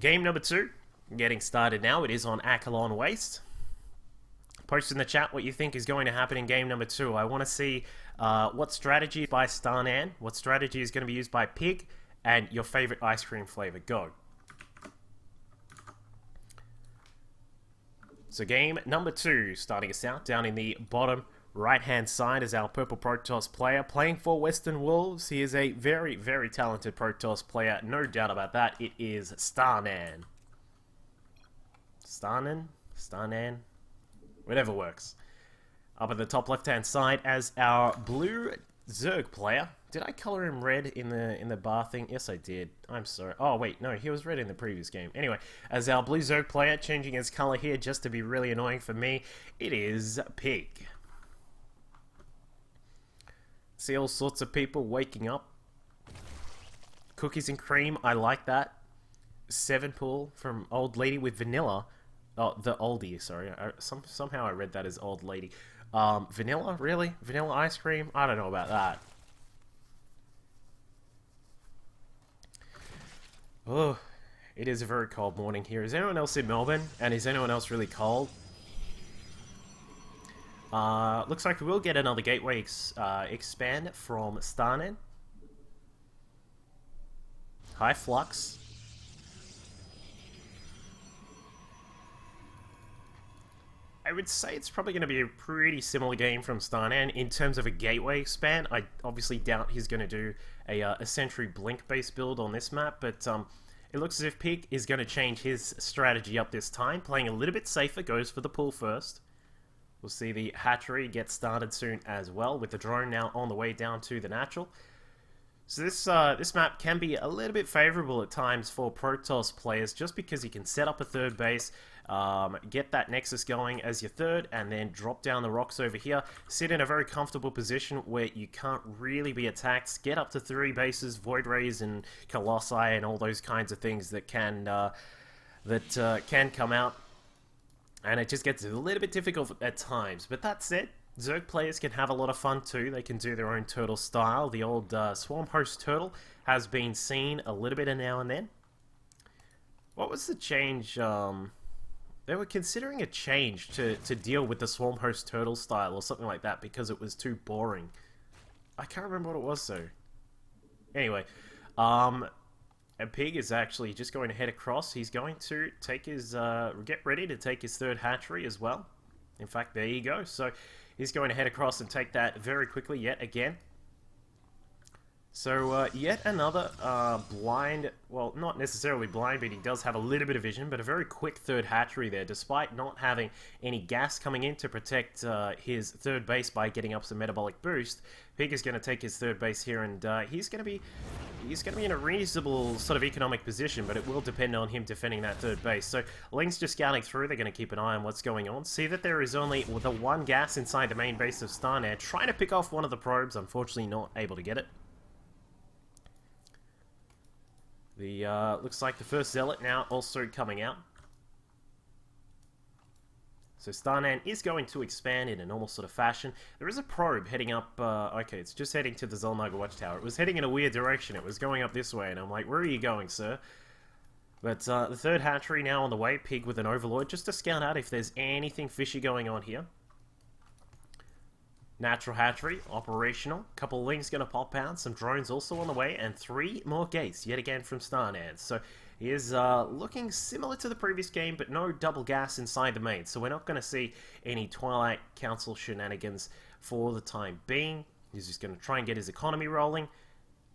Game number 2, getting started now. It is on Akalon Waste. Post in the chat what you think is going to happen in game number 2. I want to see what strategy by Starnan, what strategy is going to be used by PiG, and your favorite ice cream flavor. Go. So game number 2, starting us out down in the bottom right-hand side is our Purple Protoss player playing for Western Wolves. He is a very, very talented Protoss player, no doubt about that. It is Starnan. Starnan? Whatever works. Up at the top left-hand side as our blue Zerg player. Did I color him red in the bar thing? Yes, I did. I'm sorry. Oh, wait, no, he was red in the previous game. Anyway, as our blue Zerg player, changing his color here just to be really annoying for me, it is PiG. See all sorts of people waking up. Cookies and cream, I like that. 7 pool from Old Lady with vanilla. Oh, the oldie, sorry. Somehow I read that as Old Lady. Vanilla? Really? Vanilla ice cream? I don't know about that. Oh, it is a very cold morning here. Is anyone else in Melbourne? And is anyone else really cold? Looks like we will get another gateway expand from Starnan. High flux. I would say it's probably going to be a pretty similar game from Starnan in terms of a gateway expand. I obviously doubt he's going to do a Sentry Blink based build on this map, but it looks as if PiG is going to change his strategy up this time, playing a little bit safer, goes for the pull first. We'll see the hatchery get started soon as well, with the drone now on the way down to the natural. So this map can be a little bit favorable at times for Protoss players, just because you can set up a third base, get that Nexus going as your third, and then drop down the rocks over here, sit in a very comfortable position where you can't really be attacked, get up to 3 bases, Void Rays and Colossi and all those kinds of things that can come out. And it just gets a little bit difficult at times. But that said, Zerg players can have a lot of fun too. They can do their own turtle style. The old Swarm Host Turtle has been seen a little bit now and then. What was the change? They were considering a change to deal with the Swarm Host Turtle style or something like that because it was too boring. I can't remember what it was though. Anyway, and PiG is actually just going to head across. He's going to take his, get ready to take his third hatchery as well. In fact, there you go. So he's going to head across and take that very quickly yet again. So yet another blind, well, not necessarily blind, but he does have a little bit of vision, but a very quick third hatchery there, despite not having any gas coming in to protect his third base by getting up some metabolic boost. PiG is going to take his third base here, and he's going to be in a reasonable sort of economic position, but it will depend on him defending that third base. So Ling's just scouting through. They're going to keep an eye on what's going on. See that there is only the 1 gas inside the main base of Starnan, trying to pick off one of the probes, unfortunately not able to get it. The looks like the first Zealot now also coming out. So Starnan is going to expand in a normal sort of fashion. There is a probe heading up, okay, it's just heading to the Zolnaga Watchtower. It was heading in a weird direction. It was going up this way, and I'm like, where are you going, sir? But the third hatchery now on the way, PiG with an Overlord, just to scout out if there's anything fishy going on here. Natural hatchery, operational. Couple of Lings going to pop out. Some drones also on the way. And 3 more gates, yet again from Starnan. So he is looking similar to the previous game, but no double gas inside the main. So we're not going to see any Twilight Council shenanigans for the time being. He's just going to try and get his economy rolling.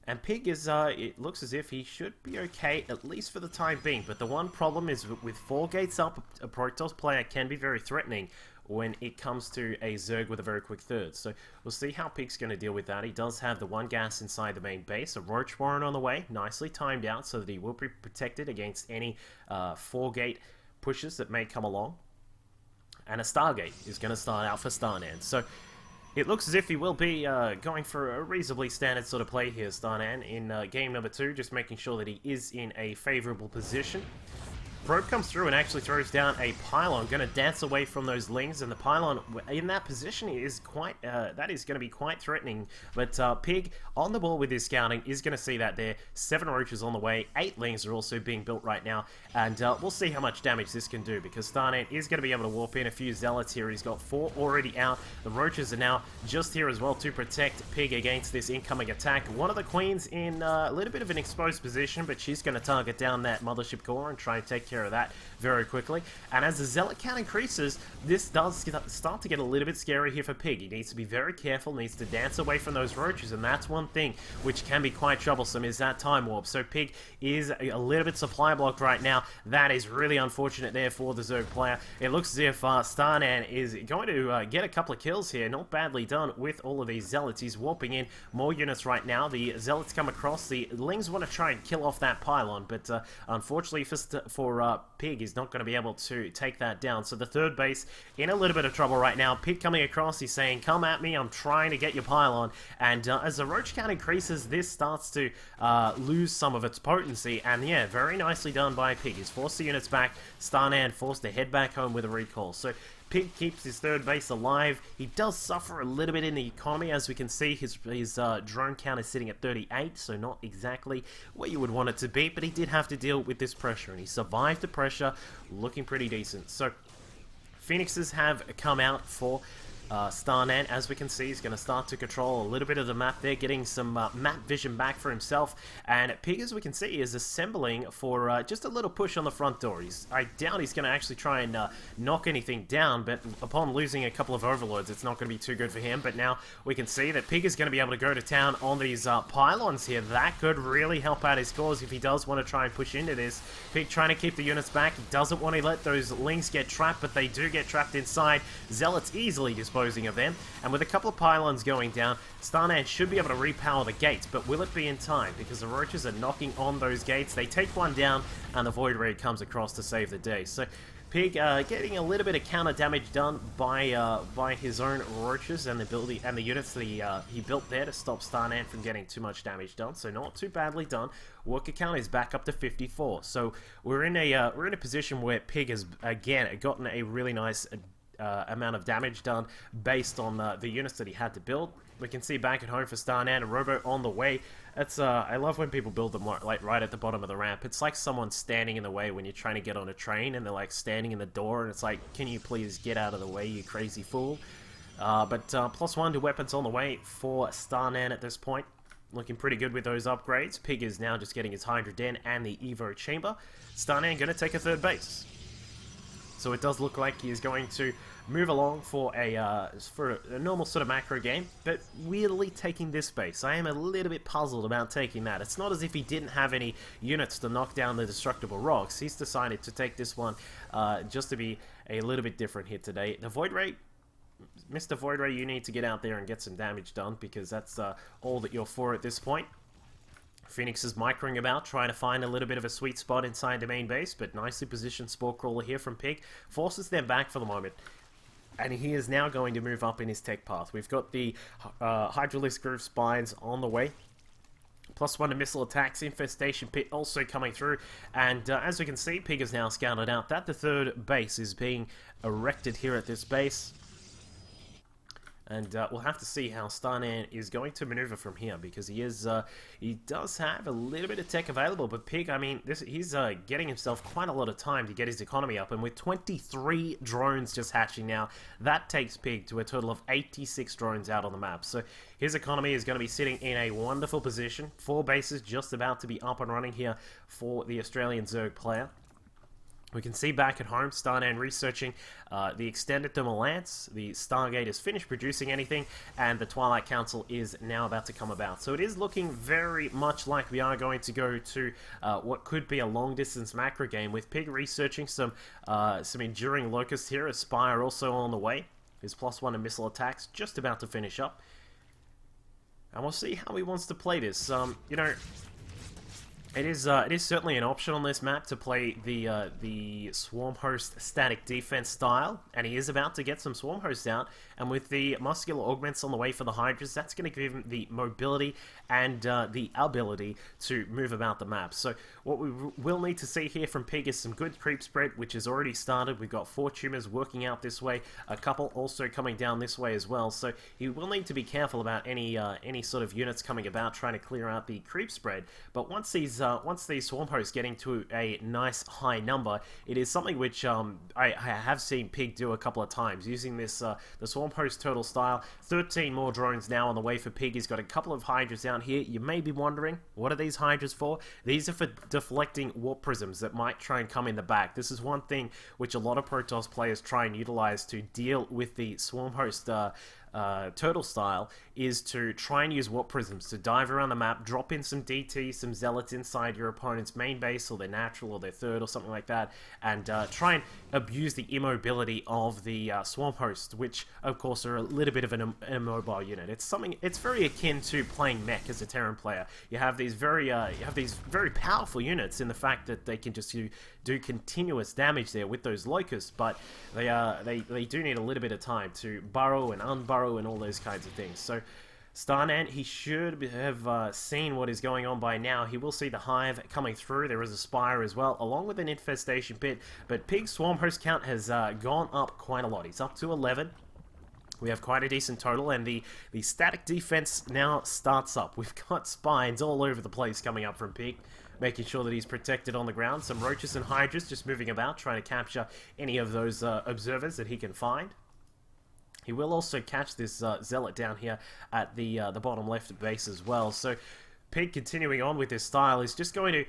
And PiG is, it looks as if he should be okay, at least for the time being. But the one problem is with 4 gates up, a Protoss player can be very threatening when it comes to a Zerg with a very quick third. So we'll see how PiG's going to deal with that. He does have the 1 gas inside the main base, a Roach Warren on the way, nicely timed out so that he will be protected against any 4-gate pushes that may come along. And a Stargate is going to start out for Starnan. So it looks as if he will be going for a reasonably standard sort of play here, Starnan, in game number 2, just making sure that he is in a favourable position. Probe comes through and actually throws down a pylon, going to dance away from those lings, and the pylon in that position is quite, that is going to be quite threatening, but Pig on the ball with his scouting is going to see that there. 7 roaches on the way, 8 lings are also being built right now, and we'll see how much damage this can do, because Starnan is going to be able to warp in a few zealots here. He's got 4 already out. The roaches are now just here as well to protect Pig against this incoming attack. One of the queens in a little bit of an exposed position, but she's going to target down that mothership core and try and take care of that very quickly. And as the zealot count increases, this does start to get a little bit scary here for Pig. He needs to be very careful, needs to dance away from those roaches, and that's one thing which can be quite troublesome, is that time warp. So Pig is a little bit supply blocked right now. That is really unfortunate there for the Zerg player. It looks as if Starnan is going to get a couple of kills here. Not badly done with all of these zealots. He's warping in more units right now. The zealots come across. The lings want to try and kill off that pylon, but unfortunately for Pig, he's not going to be able to take that down. So the third base in a little bit of trouble right now. Pig coming across, he's saying, come at me, I'm trying to get your pylon. And as the roach count increases, this starts to lose some of its potency. And yeah, very nicely done by Pig. He's forced the units back. Starnan forced to head back home with a recall. So Pig keeps his third base alive. He does suffer a little bit in the economy. As we can see, his drone count is sitting at 38, so not exactly where you would want it to be, but he did have to deal with this pressure, and he survived the pressure, looking pretty decent. So Phoenixes have come out for Starnan. As we can see, he's going to start to control a little bit of the map there, getting some map vision back for himself. And Pig, as we can see, is assembling for just a little push on the front door. I doubt he's going to actually try and knock anything down, but upon losing a couple of overlords, it's not going to be too good for him. But now we can see that Pig is going to be able to go to town on these pylons here. That could really help out his cause if he does want to try and push into this. Pig trying to keep the units back. He doesn't want to let those lings get trapped, but they do get trapped inside. Zealots easily disposing of them, and with a couple of pylons going down, Starnan should be able to repower the gates, but will it be in time? Because the roaches are knocking on those gates. They take one down, and the Void Raid comes across to save the day. So Pig getting a little bit of counter damage done by his own roaches and the units that he built there to stop Starnan from getting too much damage done. So not too badly done. Worker count is back up to 54. So we're in a position where Pig has again gotten a really nice amount of damage done based on the units that he had to build. We can see back at home for Starnan, a robo on the way. That's I love when people build them like right at the bottom of the ramp. It's like someone standing in the way when you're trying to get on a train, and they're like standing in the door, and it's like, can you please get out of the way, you crazy fool? But +1 to weapons on the way for Starnan at this point. Looking pretty good with those upgrades. Pig is now just getting his Hydra Den and the Evo Chamber. Starnan going to take a third base. So it does look like he is going to move along for a normal sort of macro game, but weirdly taking this base. I am a little bit puzzled about taking that. It's not as if he didn't have any units to knock down the destructible rocks. He's decided to take this one just to be a little bit different here today. The Void Ray, Mr. Void Ray, you need to get out there and get some damage done, because that's all that you're for at this point. Phoenix is microing about, trying to find a little bit of a sweet spot inside the main base, but nicely positioned Spore Crawler here from Pig forces them back for the moment. And he is now going to move up in his tech path. We've got the Hydralisk Groove Spines on the way. +1 to missile attacks, Infestation Pit also coming through. And as we can see, Pig is now scouted out that the third base is being erected here at this base. And we'll have to see how Starnan is going to maneuver from here, because he does have a little bit of tech available. But Pig, I mean, he's getting himself quite a lot of time to get his economy up. And with 23 drones just hatching now, that takes Pig to a total of 86 drones out on the map. So his economy is going to be sitting in a wonderful position. 4 bases just about to be up and running here for the Australian Zerg player. We can see back at home, Starnan researching the extended thermal lance. The Stargate has finished producing anything, and the Twilight Council is now about to come about. So it is looking very much like we are going to go to what could be a long-distance macro game, with Pig researching some enduring locusts here. Aspire also on the way. His +1 to missile attacks just about to finish up. And we'll see how he wants to play this. You know, It is certainly an option on this map to play the Swarm Host static defense style, and he is about to get some Swarm Hosts out, and with the muscular augments on the way for the Hydras, that's going to give him the mobility and the ability to move about the map. So what we will need to see here from PiG is some good creep spread, which has already started. We've got 4 tumors working out this way, a couple also coming down this way as well, so he will need to be careful about any sort of units coming about trying to clear out the creep spread. But once these Swarm Hosts getting to a nice high number, it is something which I have seen PiG do a couple of times, using this the Swarm Host turtle style. 13 more drones now on the way for PiG. He's got a couple of Hydras down here. You may be wondering, what are these Hydras for? These are for deflecting warp prisms that might try and come in the back. This is one thing which a lot of Protoss players try and utilize to deal with the Swarm Host turtle style, is to try and use warp prisms to dive around the map, drop in some DT, some zealots inside your opponent's main base, or their natural, or their third, or something like that, and try and abuse the immobility of the Swarm Host, which of course are a little bit of an immobile unit. It's very akin to playing mech as a Terran player. You have these very powerful units in the fact that they can just do continuous damage there with those locusts, but they do need a little bit of time to burrow and unburrow and all those kinds of things. So Starnan, he should have seen what is going on by now. He will see the hive coming through. There is a spire as well, along with an infestation pit, but PiG's Swarm Host count has gone up quite a lot. He's up to 11. We have quite a decent total, and the static defense now starts up. We've got spines all over the place coming up from PiG, making sure that he's protected on the ground. Some roaches and hydras just moving about, trying to capture any of those observers that he can find. He will also catch this zealot down here at the bottom left base as well. So PiG, continuing on with this style, is just going to...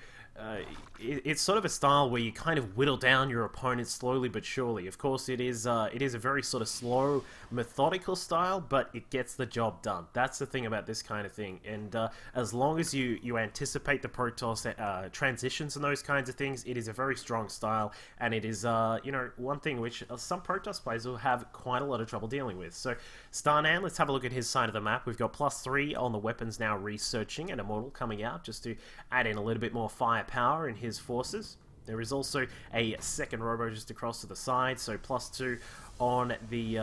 it's sort of a style where you kind of whittle down your opponent slowly but surely. Of course, it is a very sort of slow, methodical style, but it gets the job done. That's the thing about this kind of thing. And as long as you anticipate the Protoss transitions and those kinds of things, it is a very strong style. And it is, you know, one thing which some Protoss players will have quite a lot of trouble dealing with. So Starnan, let's have a look at his side of the map. We've got +3 on the weapons now researching, and Immortal coming out just to add in a little bit more firepower in his forces. There is also a second robo just across to the side, so +2 on the,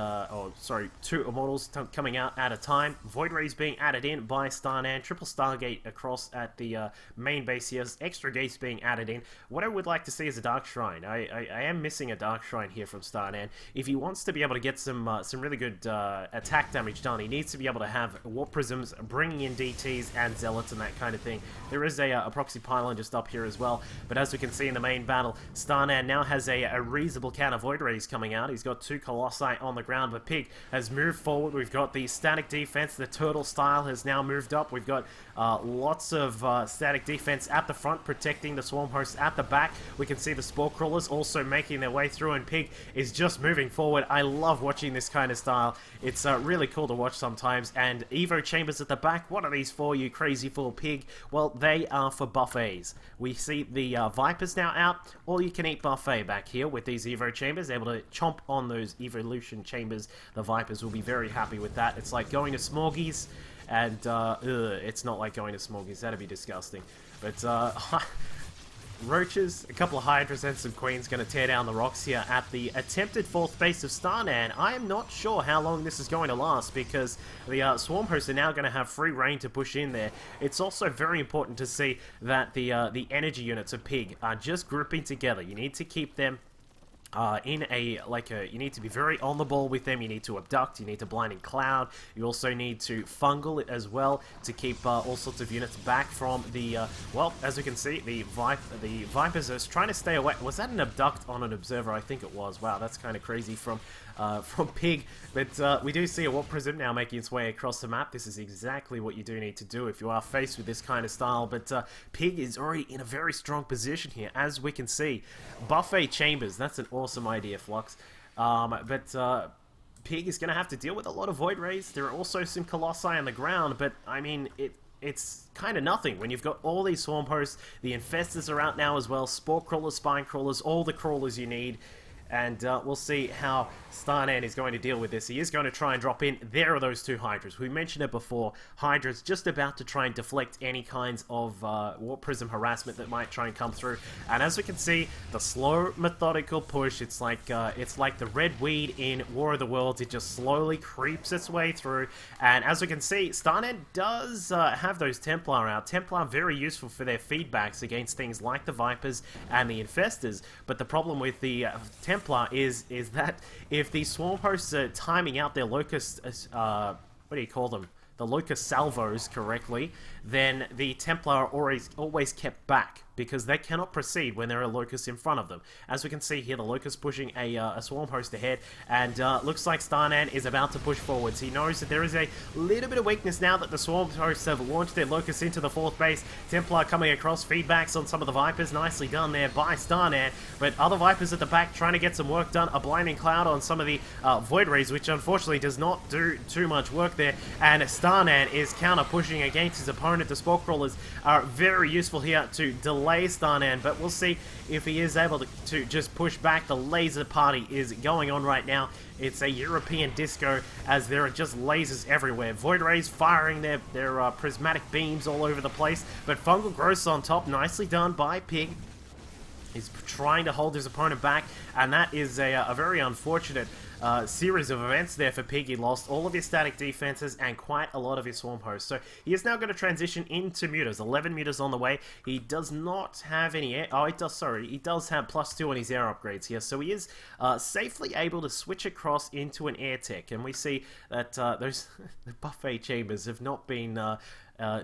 2 Immortals coming out at a time. Void Rays being added in by Starnan. Triple Stargate across at the main base here. Extra gates being added in. What I would like to see is a Dark Shrine. I am missing a Dark Shrine here from Starnan. If he wants to be able to get some really good attack damage done, he needs to be able to have Warp Prisms, bringing in DTs and Zealots and that kind of thing. There is a proxy pylon just up here as well, but as we can see in the main battle, Starnan now has a reasonable count of Void Rays coming out. He's got 2 Colossi on the ground, but PiG has moved forward. We've got the static defense. The turtle style has now moved up. We've got lots of static defense at the front, protecting the Swarm Hosts at the back. We can see the Spore Crawlers also making their way through, and PiG is just moving forward. I love watching this kind of style. It's really cool to watch sometimes. And Evo Chambers at the back. What are these for, you crazy fool PiG? Well, they are for buffets. We see the Vipers now out. All-you-can-eat buffet back here with these Evo Chambers, able to chomp on those Evolution Chambers. The Vipers will be very happy with that. It's like going to Smorgies, and it's not like going to Smorgies. That'd be disgusting. But Roaches, a couple of Hydras, and some Queens going to tear down the rocks here at the attempted 4th base of Starnan. I am not sure how long this is going to last, because the Swarm Hosts are now going to have free reign to push in there. It's also very important to see that the energy units of PiG are just grouping together. You need to keep them you need to be very on the ball with them. You need to abduct, you need to blinding cloud, you also need to fungal it as well to keep all sorts of units back from the, well, as we can see, the Vipers are trying to stay away. Was that an abduct on an observer? I think it was. Wow, that's kind of crazy from PiG, but we do see a Warp Prism now making its way across the map. This is exactly what you do need to do if you are faced with this kind of style, but PiG is already in a very strong position here, as we can see. Buffet Chambers, that's an awesome idea, Flux, but PiG is going to have to deal with a lot of Void Rays. There are also some Colossi on the ground, but I mean, it's kind of nothing when you've got all these Swarm Hosts. The Infestors are out now as well, Spore Crawlers, Spine Crawlers, all the crawlers you need. and we'll see how Starnan is going to deal with this. He is going to try and drop in. There are those two Hydras. We mentioned it before. Hydra's just about to try and deflect any kinds of Warp Prism harassment that might try and come through. And as we can see, the slow, methodical push, it's like the red weed in War of the Worlds. It just slowly creeps its way through. And as we can see, Starnan does have those Templar out. Templar very useful for their feedbacks against things like the Vipers and the Infestors. But the problem with the Templar is that if the Swarm hosts are timing out their Locust, what do you call them? The Locust salvos correctly, then the Templar are always kept back because they cannot proceed when there are Locusts in front of them. As we can see here, the Locust pushing a Swarm host ahead, and looks like Starnan is about to push forwards. He knows that there is a little bit of weakness now that the Swarm hosts have launched their Locusts into the 4th base. Templar coming across, feedbacks on some of the Vipers, nicely done there by Starnan, but other Vipers at the back trying to get some work done. A Blinding Cloud on some of the Void Rays, which unfortunately does not do too much work there, and Starnan is counter pushing against his opponent. The Spore Crawlers are very useful here to delay Starnan, but we'll see if he is able to just push back. The laser party is going on right now. It's a European disco as there are just lasers everywhere. Void Rays firing their prismatic beams all over the place, but Fungal Growth's on top. Nicely done by PiG. He's trying to hold his opponent back, and that is a very unfortunate series of events there for PiG. He lost all of his static defenses and quite a lot of his Swarm hosts. So he is now going to transition into mutas. 11 mutas on the way. He does not have any air... Oh, he does, sorry. He does have +2 on his air upgrades here. So he is safely able to switch across into an air tech. And we see that those the buffet chambers have not been...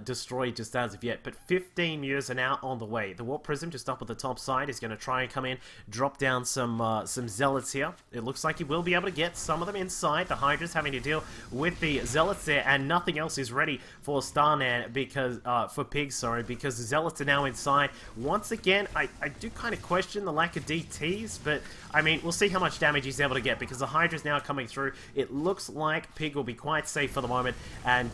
destroyed just as of yet, but 15 mutas are now on the way. The Warp Prism just up at the top side is going to try and come in, drop down some Zealots here. It looks like he will be able to get some of them inside. The Hydra's having to deal with the Zealots there, and nothing else is ready for Starnan because, for PiG, sorry, because the Zealots are now inside. Once again, I do kind of question the lack of DTs, but I mean, we'll see how much damage he's able to get because the Hydra's now coming through. It looks like PiG will be quite safe for the moment, and,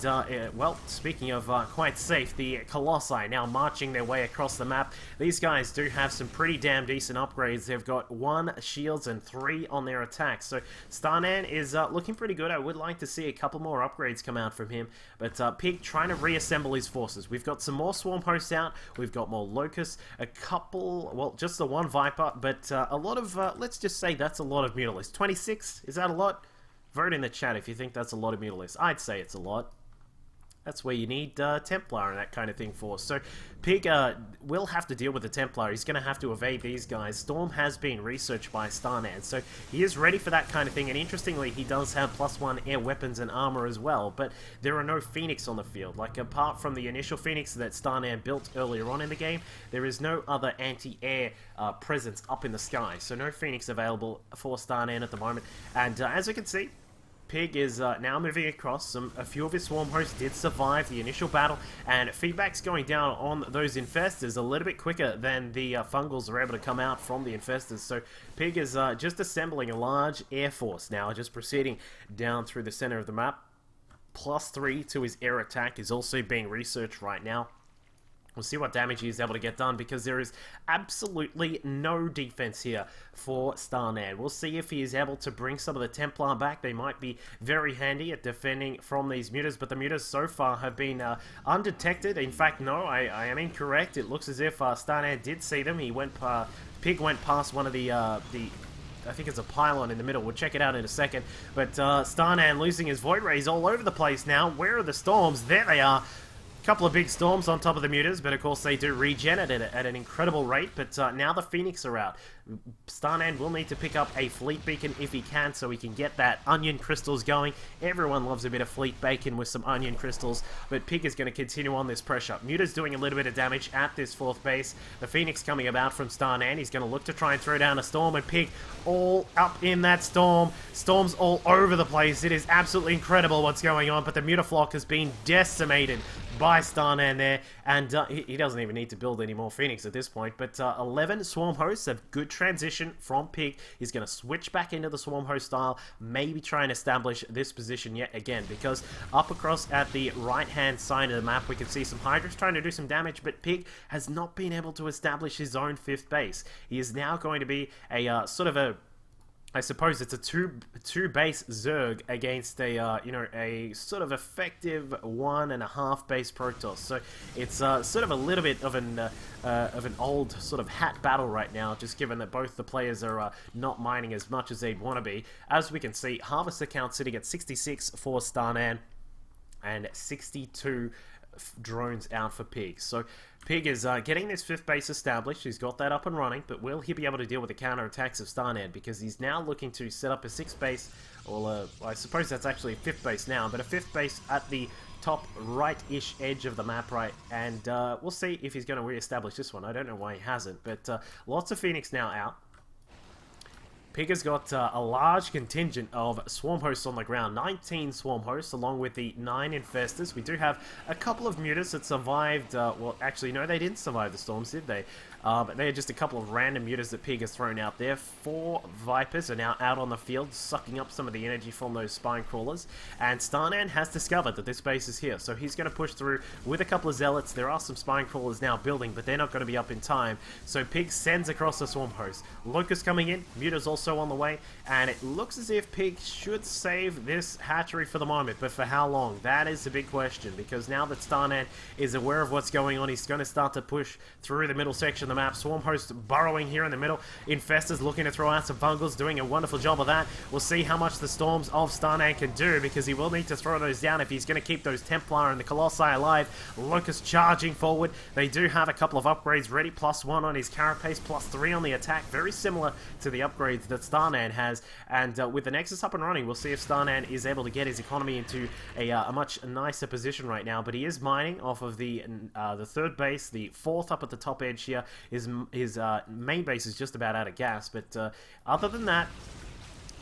well, speaking of quite safe, the Colossi now marching their way across the map. These guys do have some pretty damn decent upgrades. They've got 1 shields and 3 on their attacks, so Starnan is looking pretty good. I would like to see a couple more upgrades come out from him, but PiG trying to reassemble his forces. We've got some more Swarm hosts out, we've got more Locusts, a couple, well, just the 1 Viper, but a lot of, let's just say that's a lot of Mutalisks. 26, is that a lot? Vote in the chat if you think that's a lot of Mutalisks. I'd say it's a lot. That's where you need Templar and that kind of thing for. So PiG will have to deal with the Templar. He's going to have to evade these guys. Storm has been researched by Starnan, so he is ready for that kind of thing. And interestingly, he does have +1 air weapons and armor as well. But there are no Phoenix on the field. Like, apart from the initial Phoenix that Starnan built earlier on in the game, there is no other anti-air presence up in the sky. So no Phoenix available for Starnan at the moment. And as we can see, PiG is now moving across. A few of his Swarm hosts did survive the initial battle, and feedback's going down on those Infestors a little bit quicker than the Fungals are able to come out from the Infestors. So PiG is just assembling a large air force now, just proceeding down through the center of the map. +3 to his air attack is also being researched right now. We'll see what damage he is able to get done because there is absolutely no defense here for Starnan. We'll see if he is able to bring some of the Templar back. They might be very handy at defending from these mutas, but the mutas so far have been undetected. In fact, no, I am incorrect. It looks as if Starnan did see them. He went PiG went past one of the I think it's a pylon in the middle. We'll check it out in a second. But Starnan losing his Void Rays all over the place now. Where are the storms? There they are. Couple of big storms on top of the mutas, but of course they do regen at an incredible rate. But now the Phoenix are out. Starnan will need to pick up a fleet beacon if he can, so he can get that onion crystals going. Everyone loves a bit of fleet bacon with some onion crystals, but PiG is going to continue on this pressure. Muta's doing a little bit of damage at this 4th base. The Phoenix coming about from Starnan. He's going to look to try and throw down a storm, and PiG all up in that storm. Storms all over the place. It is absolutely incredible what's going on, but the Mutaflock has been decimated by Starnan there, and he doesn't even need to build any more Phoenix at this point, but 11 Swarm hosts have good transition from PiG. He's going to switch back into the Swarm host style, maybe try and establish this position yet again, because up across at the right-hand side of the map, we can see some Hydras trying to do some damage, but PiG has not been able to establish his own 5th base. He is now going to be a sort of a I suppose it's a two base Zerg against a you know, a sort of effective 1.5 base Protoss. So it's sort of a little bit of an old sort of hat battle right now, just given that both the players are not mining as much as they'd want to be. As we can see, harvester count sitting at 66 for Starnan and 62 drones out for PiG. So PiG is getting this 5th base established. He's got that up and running, but will he be able to deal with the counterattacks of Starnan? Because he's now looking to set up a 6th base, or I suppose that's actually a 5th base now, but a 5th base at the top right-ish edge of the map, right? And we'll see if he's going to re-establish this one. I don't know why he hasn't, but lots of Phoenix now out. PiG has got a large contingent of swarm hosts on the ground, 19 swarm hosts along with the 9 infestors. We do have a couple of mutas that survived, well actually no, they didn't survive the storms, did they? But they are just a couple of random mutas that PiG has thrown out there. 4 Vipers are now out on the field, sucking up some of the energy from those spine crawlers. And Starnan has discovered that this base is here, so he's going to push through with a couple of zealots. There are some spine crawlers now building, but they're not going to be up in time. So PiG sends across the swarm host. Locust coming in, mutas also on the way, and it looks as if PiG should save this hatchery for the moment, but for how long? That is the big question, because now that Starnan is aware of what's going on, he's going to start to push through the middle section of the map. Swarm host burrowing here in the middle. Infestors looking to throw out some fungals, doing a wonderful job of that. We'll see how much the storms of Starnan can do, because he will need to throw those down if he's going to keep those Templar and the Colossi alive. Locust charging forward. They do have a couple of upgrades ready, +1 on his carapace, +3 on the attack, very similar to the upgrades that Starnan has. And with the Nexus up and running, we'll see if Starnan is able to get his economy into a much nicer position right now. But he is mining off of the 3rd base. The 4th up at the top edge here. His main base is just about out of gas. But other than that,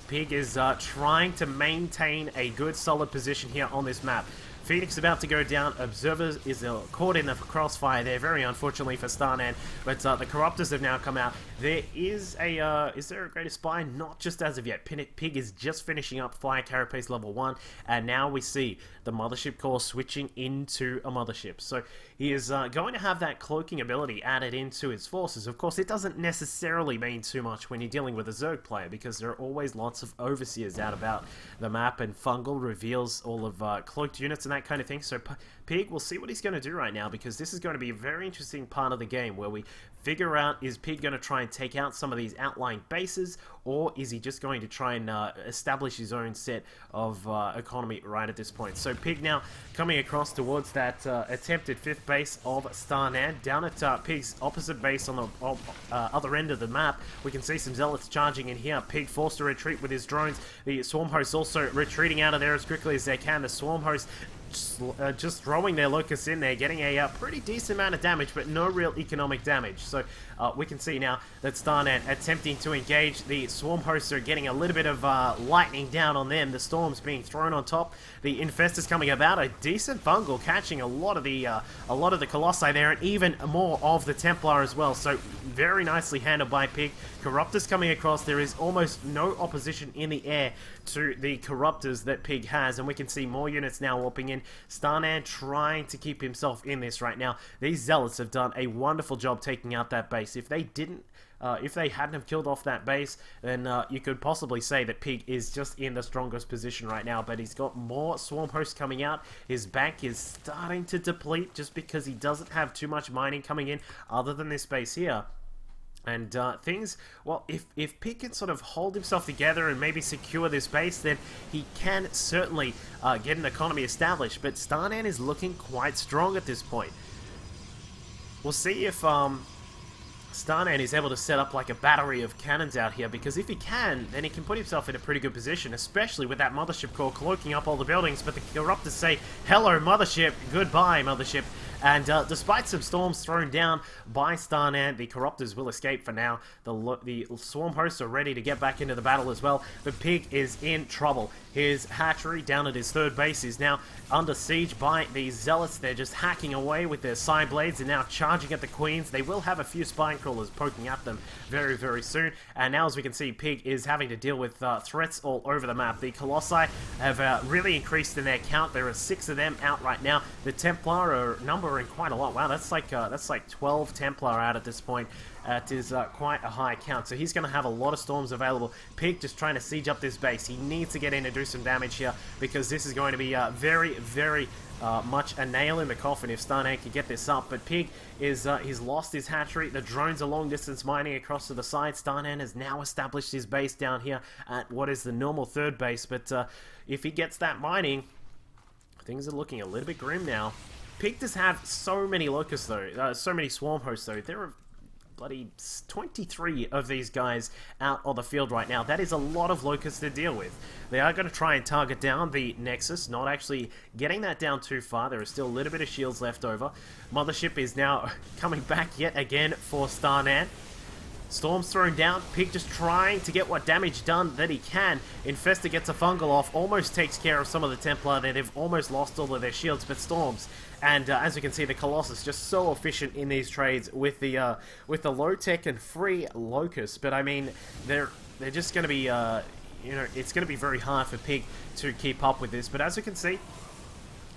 PiG is trying to maintain a good solid position here on this map. Phoenix about to go down. Observer is caught in the crossfire there, very unfortunately for Starnan. But the Corruptors have now come out. There is there a greater spy? Not just as of yet. PiG is just finishing up Fire Carapace level 1, and now we see the Mothership Core switching into a Mothership. So he is going to have that cloaking ability added into his forces. Of course, it doesn't necessarily mean too much when you're dealing with a Zerg player, because there are always lots of Overseers out about the map, and Fungal reveals all of cloaked units and that kind of thing. So PiG, we'll see what he's going to do right now, because this is going to be a very interesting part of the game where we figure out, is PiG going to try and take out some of these outlying bases, or is he just going to try and establish his own set of economy right at this point? So PiG now coming across towards that attempted 5th base of Starnan. Down at PiG's opposite base on the other end of the map, we can see some zealots charging in here. PiG forced to retreat with his drones. The swarm hosts also retreating out of there as quickly as they can. The swarm hosts just throwing their locusts in there, getting a pretty decent amount of damage, but no real economic damage. So we can see now that Starnan attempting to engage. The swarm hosts are getting a little bit of lightning down on them. The storms being thrown on top. The infestors coming about. A decent fungal catching a lot of the colossi there, and even more of the Templar as well. So very nicely handled by PiG. Corruptors coming across. There is almost no opposition in the air to the Corruptors that PiG has, and we can see more units now warping in. Starnan trying to keep himself in this right now. These zealots have done a wonderful job taking out that base. If they didn't, if they hadn't have killed off that base, then you could possibly say that PiG is just in the strongest position right now. But he's got more swarm hosts coming out. His bank is starting to deplete just because he doesn't have too much mining coming in other than this base here. And things, well, if PiG can sort of hold himself together and maybe secure this base, then he can certainly get an economy established. But Starnan is looking quite strong at this point. We'll see if Starnan is able to set up like a battery of cannons out here, because if he can, then he can put himself in a pretty good position, especially with that Mothership Core cloaking up all the buildings. But the Corruptors say, hello Mothership, goodbye Mothership. And despite some storms thrown down by Starnan, the Corruptors will escape for now. The swarm hosts are ready to get back into the battle as well, but PiG is in trouble. His hatchery down at his 3rd base is now under siege by these zealots. They're just hacking away with their side blades and now charging at the queens. They will have a few spine crawlers poking at them very, very soon. And now, as we can see, PiG is having to deal with threats all over the map. The Colossi have really increased in their count. There are 6 of them out right now. The Templar are a number in quite a lot. Wow, that's like 12 Templar out at this point. It is quite a high count. So he's going to have a lot of storms available. PiG just trying to siege up this base. He needs to get in and do some damage here because this is going to be very, very much a nail in the coffin if Starnan can get this up. But PiG is he's lost his hatchery. The drones are long distance mining across to the side. Starnan has now established his base down here at what is the normal third base. But if he gets that mining, things are looking a little bit grim now. PiG does have so many locusts though, so many swarm hosts though. There are bloody 23 of these guys out on the field right now. That is a lot of locusts to deal with. They are going to try and target down the Nexus, not actually getting that down too far. There is still a little bit of shields left over. Mothership is now coming back yet again for Starnan. Storm's thrown down. PiG just trying to get what damage done that he can. Infesta gets a fungal off, almost takes care of some of the Templar. They've almost lost all of their shields, but Storms. And as you can see, the Colossus just so efficient in these trades with the low-tech and free Locust. But I mean, they're just going to be, you know, it's going to be very hard for PiG to keep up with this. But as you can see,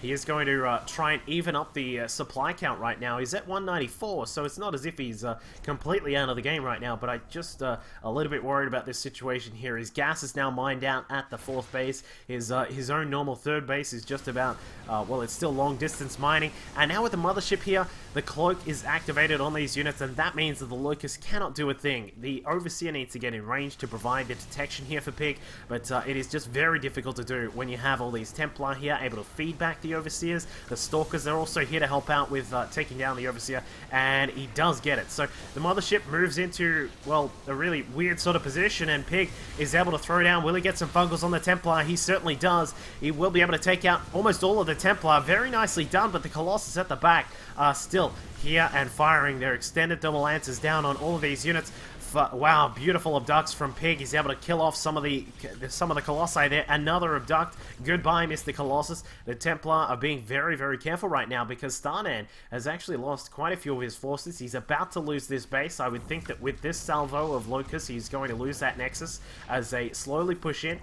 he is going to try and even up the supply count right now. He's at 194, so it's not as if he's completely out of the game right now, but I just a little bit worried about this situation here. His gas is now mined out at the fourth base. His own normal third base is just about, well, it's still long distance mining. And now with the Mothership here, the Cloak is activated on these units, and that means that the Locust cannot do a thing. The Overseer needs to get in range to provide the detection here for PiG, but it is just very difficult to do when you have all these Templar here able to feed back the Overseers. The Stalkers are also here to help out with taking down the Overseer, and he does get it. So the Mothership moves into, well, a really weird sort of position, and PiG is able to throw down. Will he get some fungals on the Templar? He certainly does. He will be able to take out almost all of the Templar. Very nicely done, but the Colossus at the back are still here and firing their extended double lances down on all of these units. Wow, beautiful abducts from PiG. He's able to kill off some of the Colossi there. Another abduct. Goodbye, Mr. Colossus. The Templar are being very, very careful right now because Starnan has actually lost quite a few of his forces. He's about to lose this base. I would think that with this salvo of Locust, he's going to lose that Nexus as they slowly push in.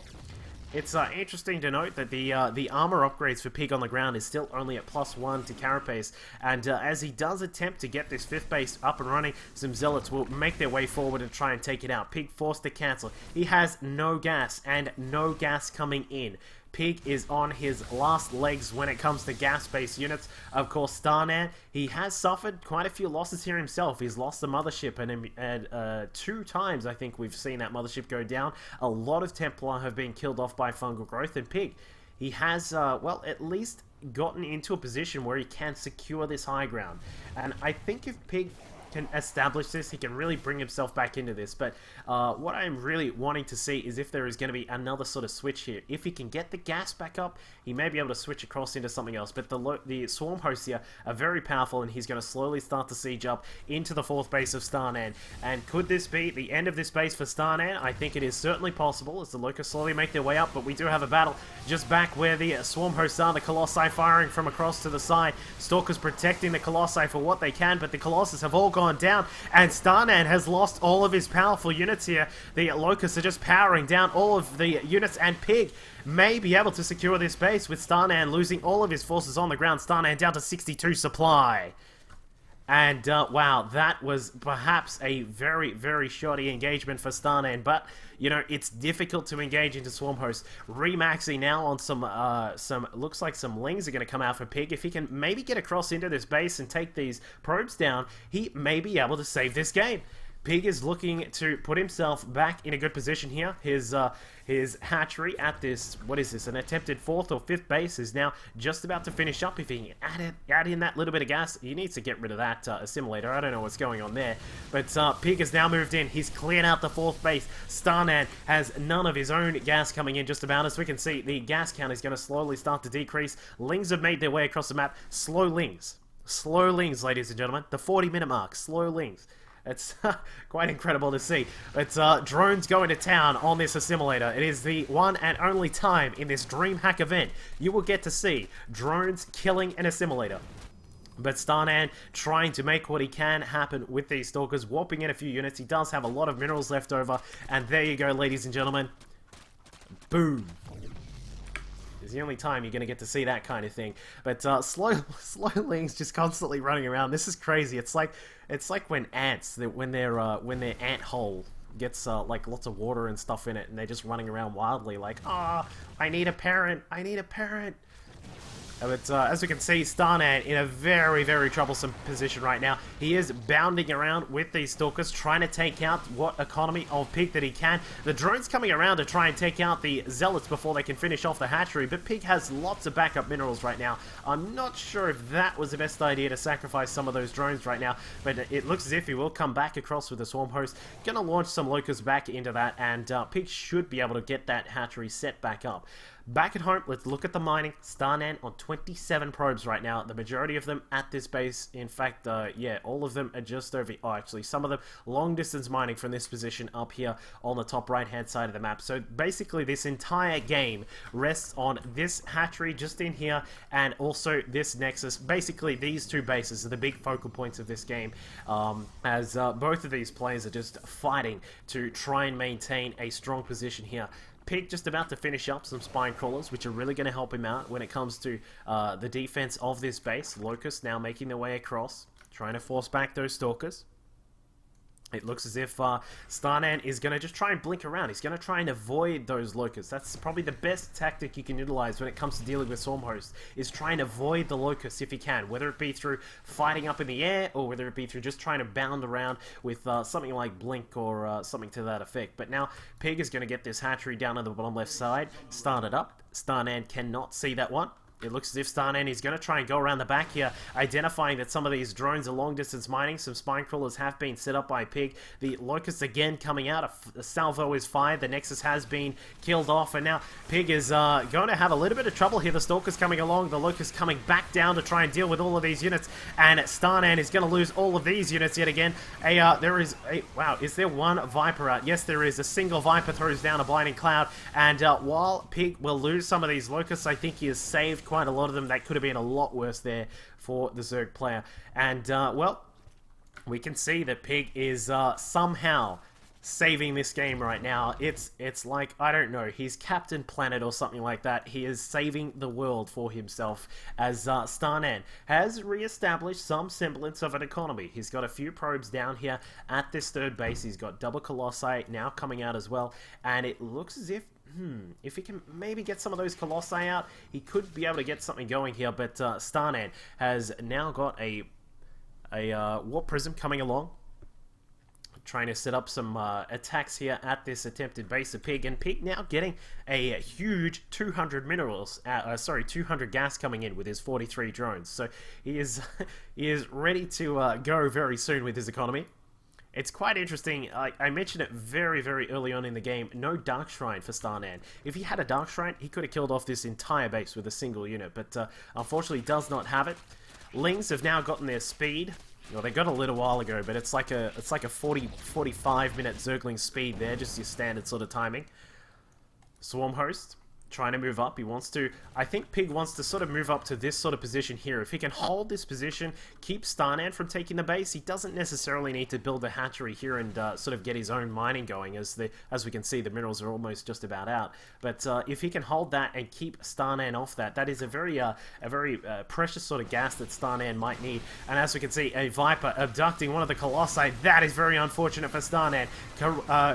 It's interesting to note that the armor upgrades for PiG on the ground is still only at +1 to Carapace, and as he does attempt to get this fifth base up and running, some Zealots will make their way forward and try and take it out. PiG forced to cancel. He has no gas, and no gas coming in. PiG is on his last legs when it comes to gas-based units. Of course, Starnan, he has suffered quite a few losses here himself. He's lost the Mothership, and 2 times I think we've seen that Mothership go down. A lot of Templar have been killed off by fungal growth, and PiG, he has, well, at least gotten into a position where he can secure this high ground. And I think if PiG can establish this, he can really bring himself back into this. But what I'm really wanting to see is if there is going to be another sort of switch here. If he can get the gas back up, he may be able to switch across into something else. But the swarm hosts here are very powerful, and he's going to slowly start to siege up into the fourth base of Starnan. And could this be the end of this base for Starnan? I think it is certainly possible as the Locusts slowly make their way up, but we do have a battle just back where the swarm hosts are. The Colossi firing from across to the side. Stalkers protecting the Colossi for what they can, but the Colossus have all gone down, and Starnan has lost all of his powerful units here. The Locusts are just powering down all of the units, and PiG may be able to secure this base with Starnan losing all of his forces on the ground. Starnan down to 62 supply. And, wow, that was perhaps a very, very shoddy engagement for Starnan, but, you know, it's difficult to engage into Swarm Host. Remaxing now on some, looks like some Lings are going to come out for PiG. If he can maybe get across into this base and take these probes down, he may be able to save this game. PiG is looking to put himself back in a good position here. His hatchery at this, what is this, an attempted 4th or 5th base is now just about to finish up. If he can add in that little bit of gas, he needs to get rid of that assimilator. I don't know what's going on there. But PiG has now moved in. He's cleared out the 4th base. Starnan has none of his own gas coming in just about. As we can see, the gas count is going to slowly start to decrease. Lings have made their way across the map. Slow Lings. Slow Lings, ladies and gentlemen. The 40-minute mark. Slow Lings. It's quite incredible to see. But drones going to town on this assimilator. It is the one and only time in this Dreamhack event you will get to see drones killing an assimilator. But Starnan trying to make what he can happen with these Stalkers, warping in a few units. He does have a lot of minerals left over. And there you go, ladies and gentlemen. Boom. It's the only time you're going to get to see that kind of thing. But slowlings just constantly running around. This is crazy. It's like when ants, when their ant hole gets like lots of water and stuff in it, and they're just running around wildly like, ah, I need a parent, I need a parent. But as we can see, Starnan in a very, very troublesome position right now. He is bounding around with these stalkers, trying to take out what economy of PiG that he can. The drone's coming around to try and take out the zealots before they can finish off the hatchery, but PiG has lots of backup minerals right now. I'm not sure if that was the best idea to sacrifice some of those drones right now, but it looks as if he will come back across with the swarm host. Gonna launch some locusts back into that, and PiG should be able to get that hatchery set back up. Back at home, let's look at the mining. Starnan on 27 probes right now. The majority of them at this base. In fact, yeah, all of them are just over... Oh, actually, some of them long-distance mining from this position up here on the top right-hand side of the map. So basically, this entire game rests on this hatchery just in here and also this nexus. Basically, these two bases are the big focal points of this game, as both of these players are just fighting to try and maintain a strong position here. PiG just about to finish up some spine crawlers, which are really going to help him out when it comes to the defense of this base. Locusts now making their way across, trying to force back those stalkers. It looks as if Starnan is going to just try and blink around. He's going to try and avoid those locusts. That's probably the best tactic you can utilize when it comes to dealing with swarm hosts, is try and avoid the locusts if you can, whether it be through fighting up in the air or whether it be through just trying to bound around with something like blink or something to that effect. But now PiG is going to get this hatchery down on the bottom left side, start it up. Starnan cannot see that one. It looks as if Starnan is going to try and go around the back here, identifying that some of these drones are long-distance mining. Some spine crawlers have been set up by PiG. The Locusts again coming out. A salvo is fired. The Nexus has been killed off, and now PiG is going to have a little bit of trouble here. The Stalkers coming along. The Locusts coming back down to try and deal with all of these units, and Starnan is going to lose all of these units yet again. There is a... Wow, is there one Viper out? Yes, there is. A single Viper throws down a blinding cloud, and while PiG will lose some of these Locusts, I think he has saved quite a lot of them. That could have been a lot worse there for the Zerg player. And, well, we can see that PiG is somehow saving this game right now. It's like, I don't know, he's Captain Planet or something like that. He is saving the world for himself, as Starnan has re-established some semblance of an economy. He's got a few probes down here at this third base. He's got double Colossi now coming out as well, and it looks as if he can maybe get some of those Colossi out, he could be able to get something going here. But Starnan has now got a Warp Prism coming along, trying to set up some attacks here at this attempted base of PiG, and PiG now getting a huge 200 minerals, 200 gas coming in with his 43 drones. So he is ready to go very soon with his economy. It's quite interesting. I mentioned it very, very early on in the game. No Dark Shrine for Starnan. If he had a Dark Shrine, he could have killed off this entire base with a single unit, but unfortunately does not have it. Lings have now gotten their speed. Well, they got a little while ago, but it's like a 45 minute Zergling speed there, just your standard sort of timing. Swarm Host trying to move up. He wants to... I think PiG wants to sort of move up to this sort of position here. If he can hold this position, keep Starnan from taking the base, he doesn't necessarily need to build a hatchery here and sort of get his own mining going. As we can see, the minerals are almost just about out. But if he can hold that and keep Starnan off that, that is a very precious sort of gas that Starnan might need. And as we can see, a Viper abducting one of the Colossi. That is very unfortunate for Starnan.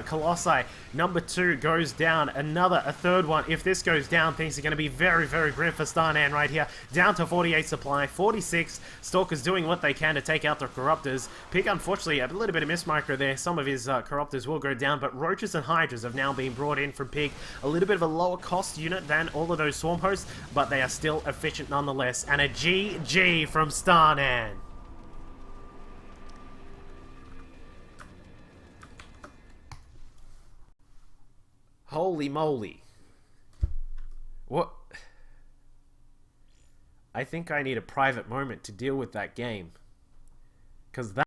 Colossi number 2 goes down. A third one. If this goes down, things are going to be very, very grim for Starnan right here. Down to 48 supply, 46. Stalkers doing what they can to take out the Corruptors. PiG, unfortunately, a little bit of mismicro there. Some of his Corruptors will go down, but Roaches and Hydras have now been brought in from PiG. A little bit of a lower cost unit than all of those Swarm Hosts, but they are still efficient nonetheless. And a GG from Starnan. Holy moly. What? I think I need a private moment to deal with that game. Because that